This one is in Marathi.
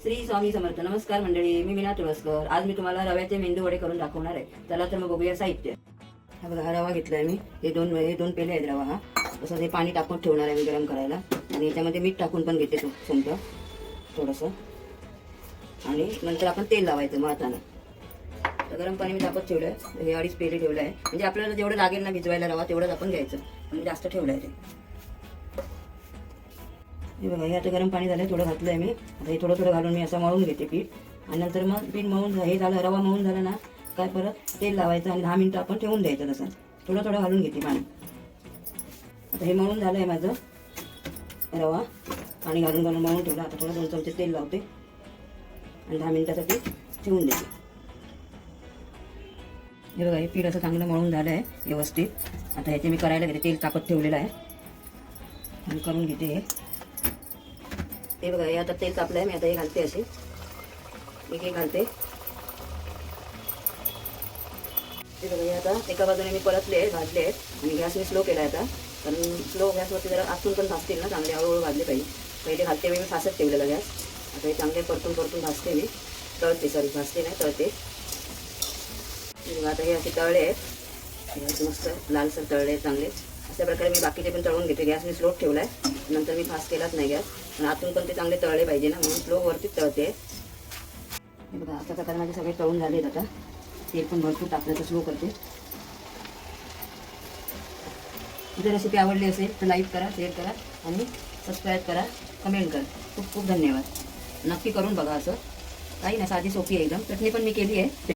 श्री स्वामी समर्थ. नमस्कार मंडळी, मी मीना तुळसकर. आज मी तुम्हाला रव्याचे मेंदू वडे करून दाखवणार आहे. चला तर मग बघूया साहित्य. हा बघा, हा रवा घेतलाय मी. हे दोन पेले आहेत रवा. हा तसं हे पाणी टाकून ठेवणार आहे मी गरम करायला. आणि याच्यामध्ये मीठ टाकून पण घेते सुंठ थोडंसं. आणि नंतर आपण तेल लावायचं मळताना. तर गरम पाणी मी तापत ठेवलं आहे. हे 2.5 पेले ठेवलं आहे. म्हणजे आपल्याला जेवढं लागेल ना भिजवायला रवा तेवढंच आपण घ्यायचं. म्हणजे जास्त ठेवलं आहे ते. हे बघा, हे आता गरम पाणी झालं, थोडं घातलं आहे मी. आता हे थोडं थोडं घालून मी असं मळून घेते पीठ. आणि नंतर मग पीठ मळून हे झालं, रवा मळून झालं ना काय परत तेल लावायचं आणि 10 मिनिटं आपण ठेवून द्यायचं. तसं थोडं थोडं घालून घेते पाणी. आता हे मळून झालं आहे माझं रवा. पाणी घालून घालून मळून ठेवलं. आता थोडं 2 चमचे तेल लावते आणि 10 मिनिटासाठी ठेवून देते. हे बघा, हे पीठ असं चांगलं मळून झालं आहे व्यवस्थित. आता ह्याचे मी करायला घेते. तेल तापत ठेवलेलं आहे आणि करून घेते. हे बघा, हे आता तेल तापलं आहे. मी आता हे घालते. असे एक घालते. हे बघा, हे आता एका बाजूने मी परतले भाजले आहेत आणि गॅस मी स्लो केला आहे आता. कारण स्लो गॅसवरती जरा आतून पण भाजतील ना चांगले, हळूहळू भाजले पाहिजे. पहिले घालते वेळी मी फासत ठेवलेला गॅस. आता हे चांगले परतून भाजते मी. भाजते नाही तळते. आता हे असे तळले आहेत. हे असे मस्त लालसर तळले आहेत चांगले. अशा प्रकारे मी बाकीचे पण तळून घेते. गॅस मी स्लो ठेवला आहे. नंतर मी फास्ट केलाच नाही गॅस. आणि आतून पण ते चांगले तळले पाहिजे ना, म्हणून स्लोवरतीच तळते. हे बघा, अशा प्रकारे माझे सगळे तळून झालेत. आता तेल पण भरपूर टाकलं तर स्लो करते. जर रेसिपी आवडली असेल तर लाईक करा, शेअर करा आणि सबस्क्राईब करा, कमेंट करा. खूप खूप धन्यवाद. नक्की करून बघा. असं काही नाही, साधी सोपी आहे एकदम. चटणी पण मी केली आहे.